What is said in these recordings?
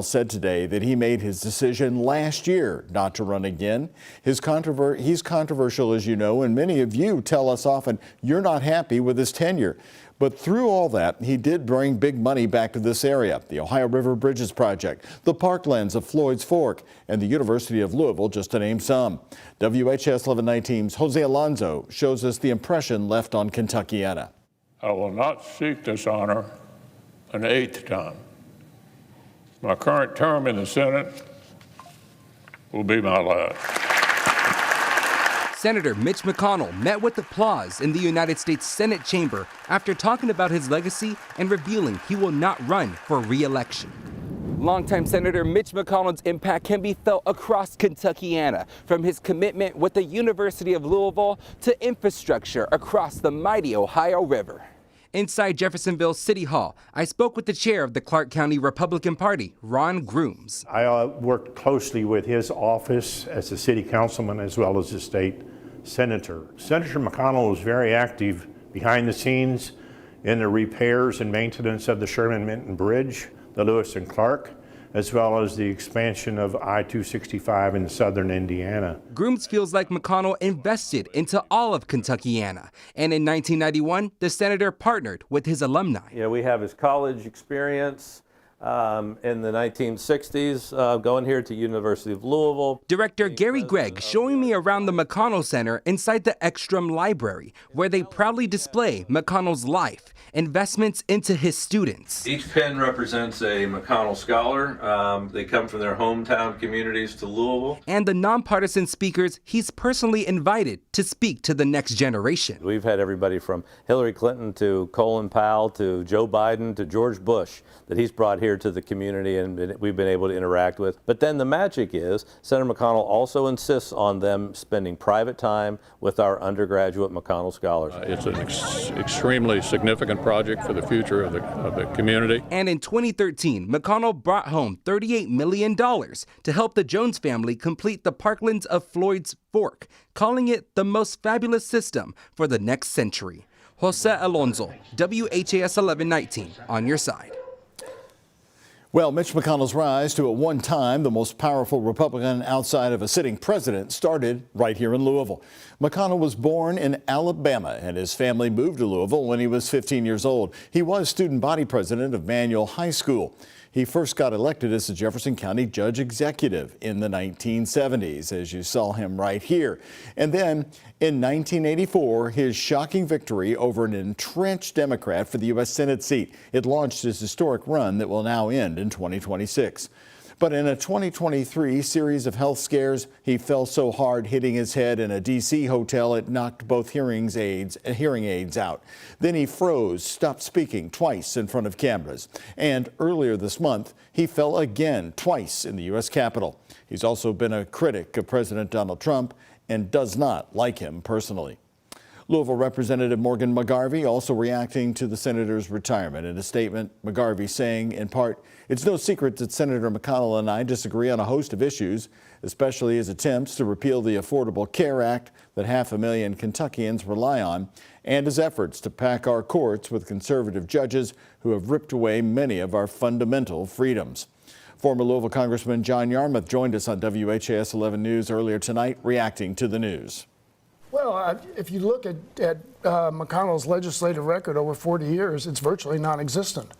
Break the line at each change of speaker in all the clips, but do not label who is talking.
said today that he made his decision last year not to run again. He's controversial, as you know, and many of you tell us often you're not happy with his tenure. But through all that, he did bring big money back to this area. The Ohio River Bridges Project, the parklands of Floyd's Fork, and the University of Louisville, just to name some. WHAS 1119's Jose Alonso shows us the impression left on Kentuckiana.
I will not seek this honor an 8th time. My current term in the Senate will be my last.
Senator Mitch McConnell met with applause in the United States Senate chamber after talking about his legacy and revealing he will not run for re-election. Longtime Senator Mitch McConnell's impact can be felt across Kentuckiana, from his commitment with the University of Louisville to infrastructure across the mighty Ohio River. Inside Jeffersonville City Hall, I spoke with the chair of the Clark County Republican Party, Ron Grooms.
I worked closely with his office as a city councilman as well as a state senator. Senator McConnell was very active behind the scenes in the repairs and maintenance of the Sherman-Minton Bridge, the Lewis and Clark, as well as the expansion of I-265 in southern Indiana.
Grooms feels like McConnell invested into all of Kentuckiana, and in 1991, the senator partnered with his alumni.
You know, we have his college experience in the 1960s, going here to University of Louisville.
Director Gary Gregg showing me around the McConnell Center inside the Ekstrom Library, where they proudly display McConnell's life, investments into his students.
Each pen represents a McConnell scholar. They come from their hometown communities to Louisville.
And the nonpartisan speakers he's personally invited to speak to the next generation.
We've had everybody from Hillary Clinton to Colin Powell to Joe Biden to George Bush that he's brought here to the community and we've been able to interact with. But then the magic is Senator McConnell also insists on them spending private time with our undergraduate McConnell scholars.
It's an extremely significant project for the future of the community.
And in 2013, McConnell brought home $38 million to help the Jones family complete the parklands of Floyd's Fork, calling it the most fabulous system for the next century. Jose Alonso, WHAS 1119, on your side.
Well, Mitch McConnell's rise to, at one time, the most powerful Republican outside of a sitting president started right here in Louisville. McConnell was born in Alabama, and his family moved to Louisville when he was 15 years old. He was student body president of Manual High School. He first got elected as the Jefferson County Judge Executive in the 1970s, as you saw him right here. And then in 1984, his shocking victory over an entrenched Democrat for the U.S. Senate seat. It launched his historic run that will now end in 2026. But in a 2023 series of health scares, he fell so hard hitting his head in a D.C. hotel it knocked both hearing aids out. Then he froze, stopped speaking twice in front of cameras. And earlier this month, he fell again twice in the U.S. Capitol. He's also been a critic of President Donald Trump and does not like him personally. Louisville Representative Morgan McGarvey also reacting to the senator's retirement. In a statement, McGarvey saying, in part, "It's no secret that Senator McConnell and I disagree on a host of issues, especially his attempts to repeal the Affordable Care Act that 500,000 Kentuckians rely on, and his efforts to pack our courts with conservative judges who have ripped away many of our fundamental freedoms." Former Louisville Congressman John Yarmouth joined us on WHAS 11 News earlier tonight, reacting to the news.
Well, if you look at McConnell's legislative record over 40 years, it's virtually non-existent.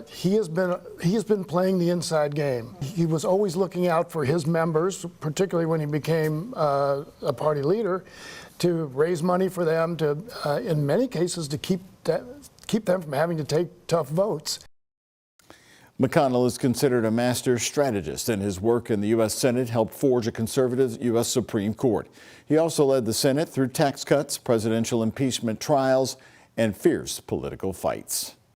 He has been playing the inside game. He was always looking out for his members, particularly when he became a party leader, to raise money for them, to in many cases to keep them from having to take tough votes.
McConnell is considered a master strategist, and his work in the U.S. Senate helped forge a conservative U.S. Supreme Court. He also led the Senate through tax cuts, presidential impeachment trials, and fierce political fights.